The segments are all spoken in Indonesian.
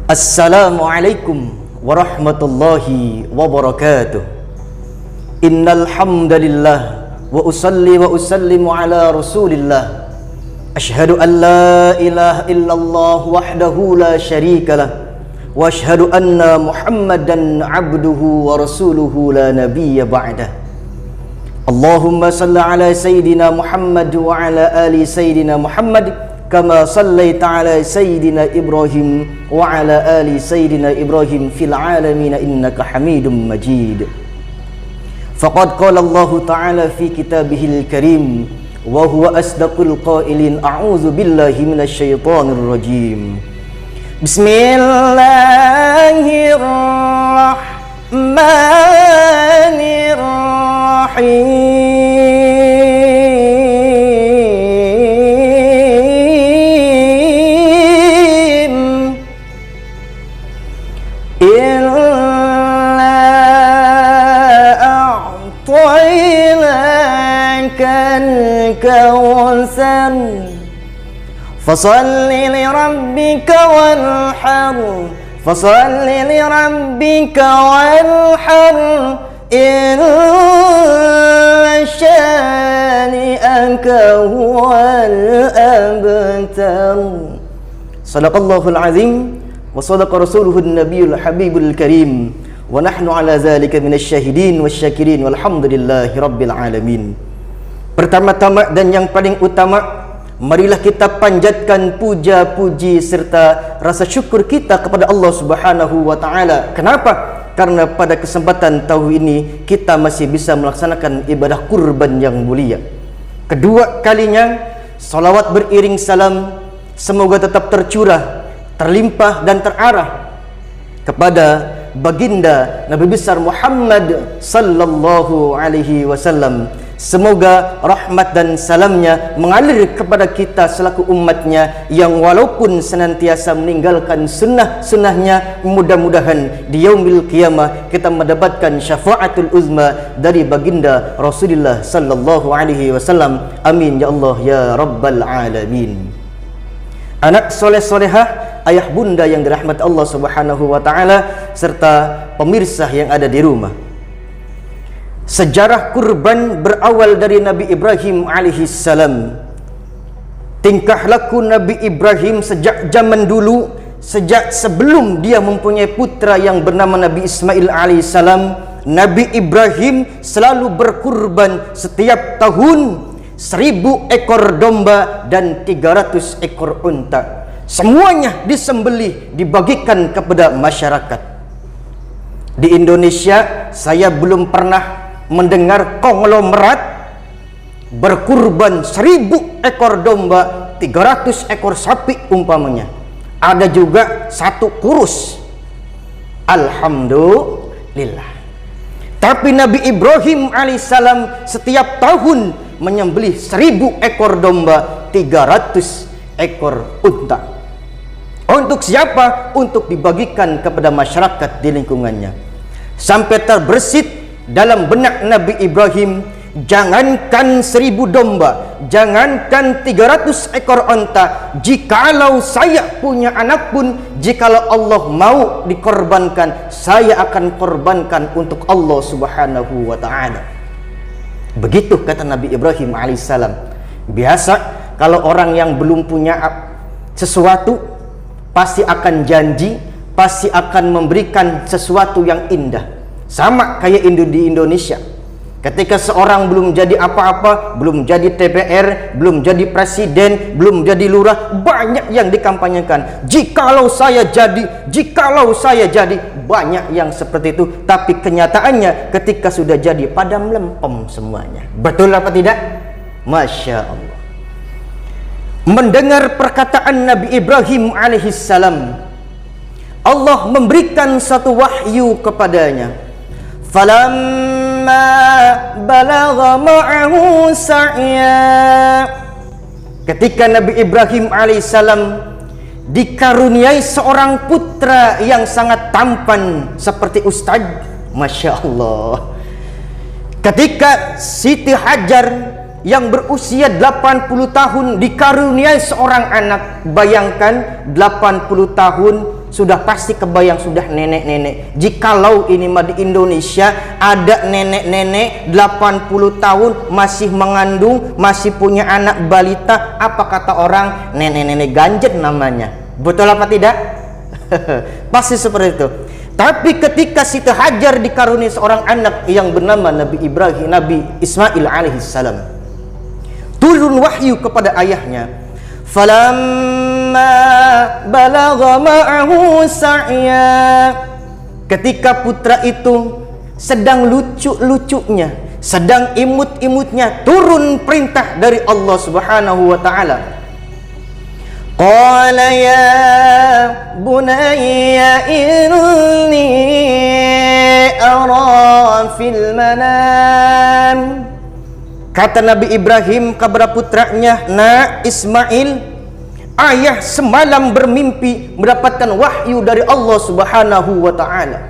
Assalamualaikum warahmatullahi wabarakatuh. Innal hamdalillah wa usalli wa usallimu ala rasulillah. Ashhadu an la ilaha illallah wahdahu la syarika lah wa ashhadu anna Muhammadan abduhu wa rasuluhu la nabiyya ba'dah. Allahumma salli ala sayyidina Muhammad wa ala ali sayyidina Muhammad kama sallaita ala sayyidina Ibrahim wa ala ali sayyidina Ibrahim fil alamin innaka Hamidum Majid. Faqad qala Allah ta'ala fi kitabihil karim wa huwa asdaqul qailin a'udzu billahi minasy syaithanir rajim. Bismillahirrahmanirrahim. Kautsar fasalli li rabbika wanhar fasalli li rabbika wanhar inna syani'aka huwal abtar. Sadaqallahul azim wa sadaqa rasuluhun nabiyul habibul karim wa nahnu ala zalika minasy syahidin wasyakirin walhamdulillahi rabbil alamin. Pertama-tama dan yang paling utama, marilah kita panjatkan puja-puji serta rasa syukur kita kepada Allah Subhanahu wa taala. Kenapa? Karena pada kesempatan tahun ini kita masih bisa melaksanakan ibadah kurban yang mulia. Kedua kalinya salawat beriring salam semoga tetap tercurah, terlimpah dan terarah kepada baginda Nabi besar Muhammad sallallahu alaihi wasallam. Semoga rahmat dan salamnya mengalir kepada kita selaku umatnya yang walaupun senantiasa meninggalkan sunnah-sunnahnya, mudah-mudahan di yaumil qiyamah kita mendapatkan syafaatul uzma dari baginda Rasulullah sallallahu alaihi wasallam. Amin ya Allah ya rabbal alamin. Anak soleh-solehah, ayah bunda yang dirahmati Allah Subhanahu wa taala serta pemirsa yang ada di rumah. Sejarah kurban berawal dari Nabi Ibrahim alaihissalam. Tingkah laku Nabi Ibrahim sejak zaman dulu, sejak sebelum dia mempunyai putra yang bernama Nabi Ismail alaihissalam, Nabi Ibrahim selalu berkurban setiap tahun 1000 ekor domba dan 300 ekor unta. Semuanya disembelih, dibagikan kepada masyarakat. Di Indonesia saya belum pernah mendengar konglomerat berkurban 1000 ekor domba, 300 ekor sapi umpamanya. Ada juga satu kurus. Alhamdulillah. Tapi Nabi Ibrahim alaihissalam setiap tahun menyembelih 1000 ekor domba, 300 ekor unta. Untuk siapa? Untuk dibagikan kepada masyarakat di lingkungannya. Sampai terbersit dalam benak Nabi Ibrahim, jangankan 1000 domba, jangankan 300 ekor unta, jikalau saya punya anak pun, jikalau Allah mau dikorbankan, saya akan korbankan untuk Allah Subhanahu wa ta'ala. Begitu kata Nabi Ibrahim alaihissalam. Biasa kalau orang yang belum punya sesuatu pasti akan janji, pasti akan memberikan sesuatu yang indah. Sama kayak di Indonesia. Ketika seorang belum jadi apa-apa, belum jadi TPR, belum jadi presiden, belum jadi lurah, banyak yang dikampanyekan. Jikalau saya jadi, banyak yang seperti itu. Tapi kenyataannya ketika sudah jadi, pada melempem semuanya. Betul apa tidak? Masya Allah. Mendengar perkataan Nabi Ibrahim alaihissalam, Allah memberikan satu wahyu kepadanya. Falamma balagha ma'ahu sa'ya. Ketika Nabi Ibrahim alaihissalam dikaruniai seorang putra yang sangat tampan seperti Ustadz, Masya Allah. Ketika Siti Hajar yang berusia 80 tahun dikaruniai seorang anak. Bayangkan 80 tahun sudah pasti kebayang sudah nenek-nenek. Jikalau ini mah di Indonesia ada nenek-nenek 80 tahun masih mengandung, masih punya anak balita, apa kata orang? Nenek-nenek ganjet namanya. Betul apa tidak? Pasti seperti itu. Tapi ketika Siti Hajar dikaruniai seorang anak yang bernama Nabi Ibrahim, Nabi Ismail alaihissalam, turun wahyu kepada ayahnya. Falamma balagha ma'ahu sa'ya, ketika putra itu sedang lucu-lucunya, sedang imut-imutnya, turun perintah dari Allah Subhanahu wa taala. Qala ya bunayya inni ara fil manam. Kata Nabi Ibrahim kepada putranya, "Nak Ismail, ayah semalam bermimpi mendapatkan wahyu dari Allah Subhanahu wa taala.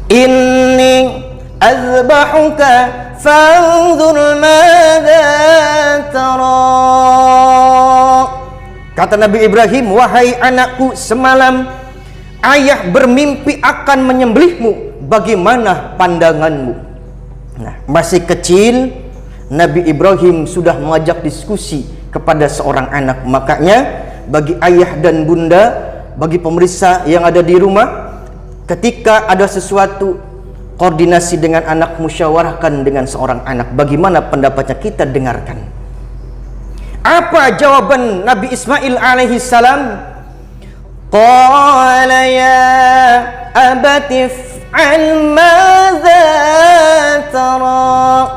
Inni azbahuka fanzur madza tara." Kata Nabi Ibrahim, "Wahai anakku, semalam ayah bermimpi akan menyembelihmu. Bagaimana pandanganmu?" Nah, masih kecil Nabi Ibrahim sudah mengajak diskusi kepada seorang anak. Makanya bagi ayah dan bunda, bagi pemirsa yang ada di rumah, ketika ada sesuatu koordinasi dengan anak, musyawarahkan dengan seorang anak. Bagaimana pendapatnya, kita dengarkan. Apa jawaban Nabi Ismail alaihissalam? Qala ya abati fa'al madza tara.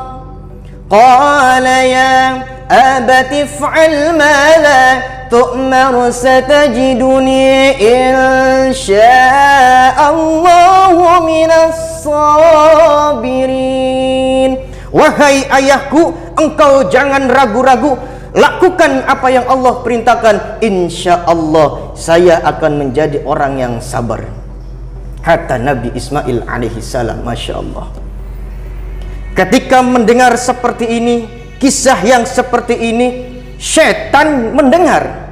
Qala ya abati fa'al ma la tu'mar satajiduni insya'allahu minas sabirin. Wahai ayahku, engkau jangan ragu-ragu, lakukan apa yang Allah perintahkan, insya Allah saya akan menjadi orang yang sabar. Kata Nabi Ismail alaihissalam. Masya Allah. Ketika mendengar seperti ini, kisah yang seperti ini, setan mendengar.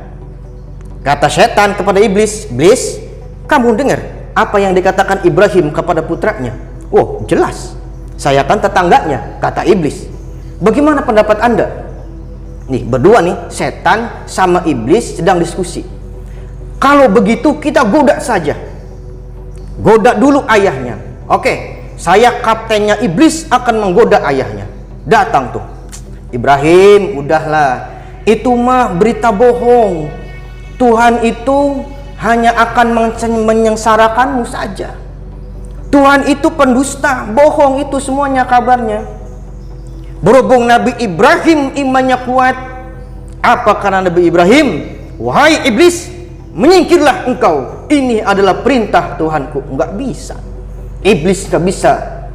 Kata setan kepada iblis, "Iblis, kamu dengar apa yang dikatakan Ibrahim kepada putranya?" "Oh, jelas, saya kan tetangganya," kata iblis. "Bagaimana pendapat Anda?" Nih, berdua nih, setan sama iblis sedang diskusi. "Kalau begitu kita goda saja. Goda dulu ayahnya." "Oke, saya kaptennya iblis akan menggoda ayahnya." Datang tuh Ibrahim, "Udahlah, itu mah berita bohong. Tuhan itu hanya akan menyengsarakanmu saja. Tuhan itu pendusta, bohong itu semuanya kabarnya." Berhubung Nabi Ibrahim imannya kuat, apa kata Nabi Ibrahim? "Wahai iblis, menyingkirlah engkau. Ini adalah perintah Tuhanku." Enggak bisa. Iblis enggak bisa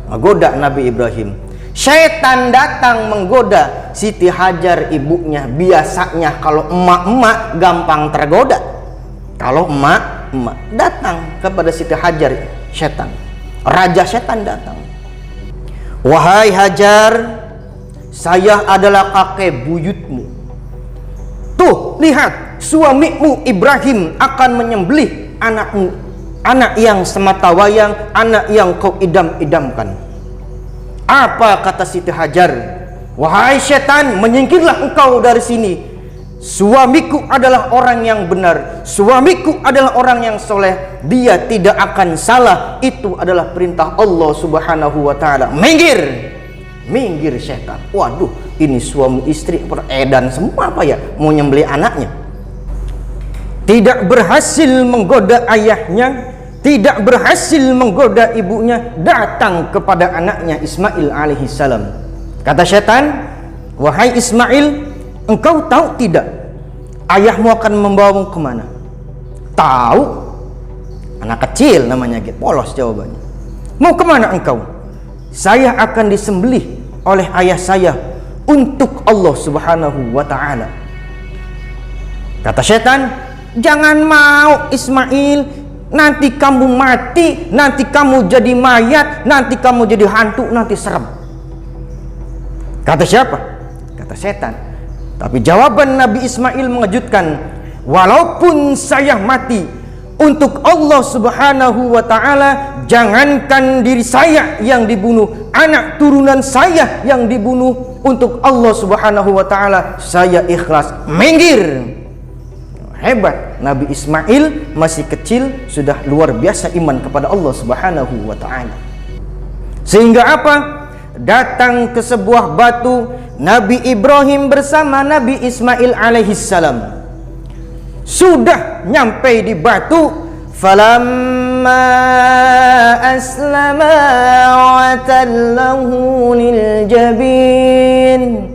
menggoda Nabi Ibrahim. Syaitan datang menggoda Siti Hajar, ibunya. Biasanya kalau emak-emak gampang tergoda. Kalau emak datang kepada Siti Hajar, syaitan, raja syaitan datang. "Wahai Hajar, saya adalah kakek buyutmu. Tuh, lihat, suamimu Ibrahim akan menyembelih anakmu, anak yang semata wayang, anak yang kau idam-idamkan." Apa kata Siti Hajar? "Wahai setan, menyingkirlah engkau dari sini. Suamiku adalah orang yang benar, suamiku adalah orang yang soleh, dia tidak akan salah. Itu adalah perintah Allah Subhanahu wa taala." Minggir! Minggir setan. Waduh, ini suami istri beredan semua apa ya, mau nyembelih anaknya. Tidak berhasil menggoda ayahnya, tidak berhasil menggoda ibunya, datang kepada anaknya Ismail alaihissalam. Kata setan, "Wahai Ismail, engkau tahu tidak ayahmu akan membawamu kemana?" "Tahu." Anak kecil namanya, gitu, polos jawabannya. "Mau kemana engkau?" "Saya akan disembelih oleh ayah saya untuk Allah Subhanahu wa ta'ala." Kata setan, "Jangan mau Ismail, nanti kamu mati, nanti kamu jadi mayat, nanti kamu jadi hantu, nanti serem." Kata siapa? Kata setan. Tapi jawaban Nabi Ismail mengejutkan, walaupun saya mati untuk Allah Subhanahu wa ta'ala, jangankan diri saya yang dibunuh, anak turunan saya yang dibunuh, untuk Allah Subhanahu wa ta'ala saya ikhlas. Minggir. Hebat, Nabi Ismail masih kecil sudah luar biasa iman kepada Allah Subhanahu wa ta'ala. Sehingga apa? Datang ke sebuah batu, Nabi Ibrahim bersama Nabi Ismail alaihissalam. Sudah nyampe di batu, falamma aslama wa tallahu lil jabin.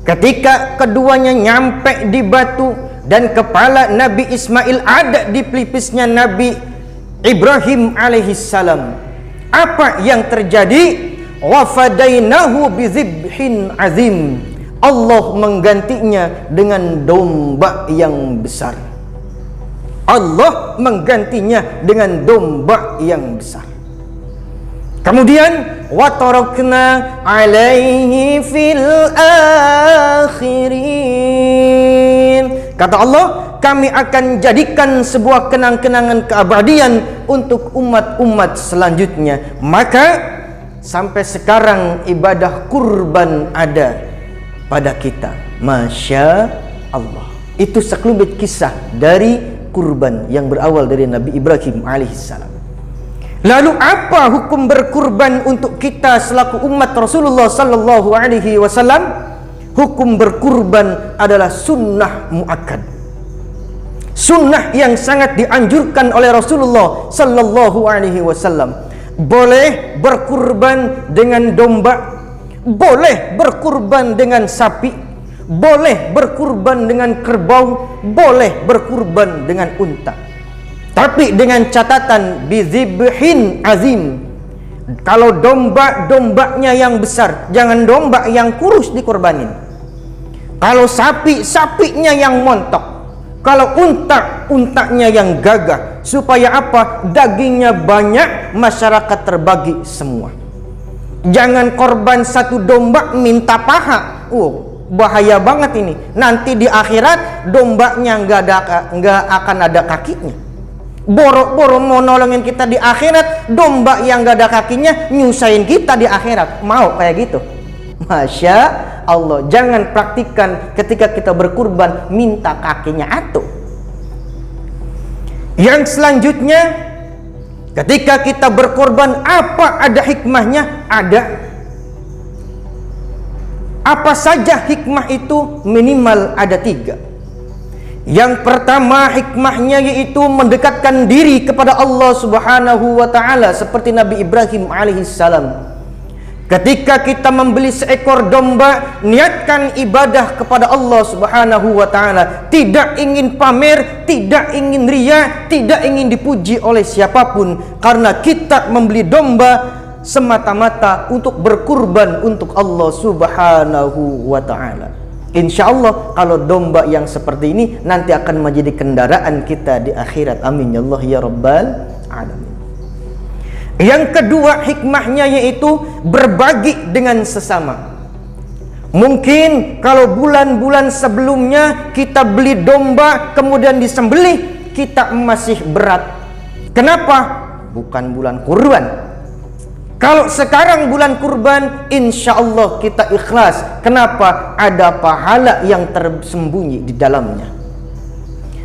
Ketika keduanya nyampe di batu dan kepala Nabi Ismail ada di pelipisnya Nabi Ibrahim alaihissalam, apa yang terjadi? Wa fadainahu bizibhin azim. Allah menggantinya dengan domba yang besar. Allah menggantinya dengan domba yang besar. Kemudian wa tarakna alaihi fil akhirin. Kata Allah, kami akan jadikan sebuah kenang-kenangan keabadian untuk umat-umat selanjutnya. Maka sampai sekarang ibadah kurban ada pada kita. Masya Allah. Itu sekelumit kisah dari kurban yang berawal dari Nabi Ibrahim alaihissalam. Lalu apa hukum berkurban untuk kita selaku umat Rasulullah sallallahu alaihi wasallam? Hukum berkurban adalah sunnah muakkad. Sunnah yang sangat dianjurkan oleh Rasulullah sallallahu alaihi wasallam. Boleh berkurban dengan domba, boleh berkurban dengan sapi, boleh berkurban dengan kerbau, boleh berkurban dengan unta. Tapi dengan catatan bizibhin azim. Kalau dombanya yang besar, jangan domba yang kurus dikorbanin. Kalau sapi, sapinya yang montok. Kalau untanya yang gagah. Supaya apa? Dagingnya banyak, masyarakat terbagi semua. Jangan korban satu domba minta paha. Bahaya banget ini. Nanti di akhirat dombanya nggak akan ada kakinya. Boro-boro mau nolongin kita di akhirat, domba yang nggak ada kakinya nyusahin kita di akhirat. Mau kayak gitu? Masya Allah. Jangan praktikkan ketika kita berkurban minta kakinya atuh. Yang selanjutnya, ketika kita berkorban, apa ada hikmahnya? Ada. Apa saja hikmah itu? Minimal ada 3. Yang pertama hikmahnya yaitu mendekatkan diri kepada Allah Subhanahu wa ta'ala, seperti Nabi Ibrahim alaihissalam. Ketika kita membeli seekor domba, niatkan ibadah kepada Allah Subhanahu wa ta'ala. Tidak ingin pamer, tidak ingin riya, tidak ingin dipuji oleh siapapun. Karena kita membeli domba semata-mata untuk berkurban untuk Allah Subhanahu wa ta'ala. Insya Allah kalau domba yang seperti ini nanti akan menjadi kendaraan kita di akhirat. Amin ya Allah ya Rabbal Alamin. Yang kedua hikmahnya yaitu berbagi dengan sesama. Mungkin kalau bulan-bulan sebelumnya kita beli domba kemudian disembelih, kita masih berat. Kenapa? Bukan bulan kurban. Kalau sekarang bulan kurban, insya Allah kita ikhlas. Kenapa? Ada pahala yang tersembunyi di dalamnya.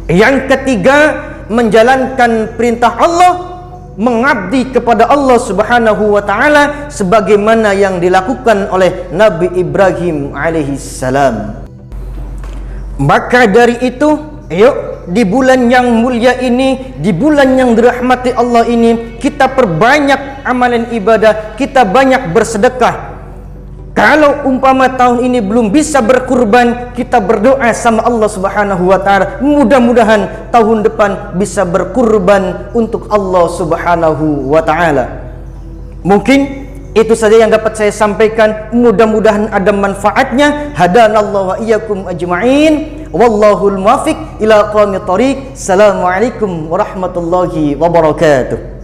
Yang ketiga, menjalankan perintah Allah, mengabdi kepada Allah Subhanahu wa ta'ala sebagaimana yang dilakukan oleh Nabi Ibrahim alaihissalam. Maka dari itu, yuk di bulan yang mulia ini, di bulan yang dirahmati Allah ini, kita perbanyak amalan ibadah, kita banyak bersedekah. Kalau umpama tahun ini belum bisa berkurban, kita berdoa sama Allah Subhanahu wa ta'ala, mudah-mudahan tahun depan bisa berkurban untuk Allah Subhanahu wa ta'ala. Mungkin itu saja yang dapat saya sampaikan. Mudah-mudahan ada manfaatnya. Hadanallahu wa iyyakum ajma'in. Wallahul muwaffiq ila aqwamit thoriq. Assalamualaikum warahmatullahi wabarakatuh.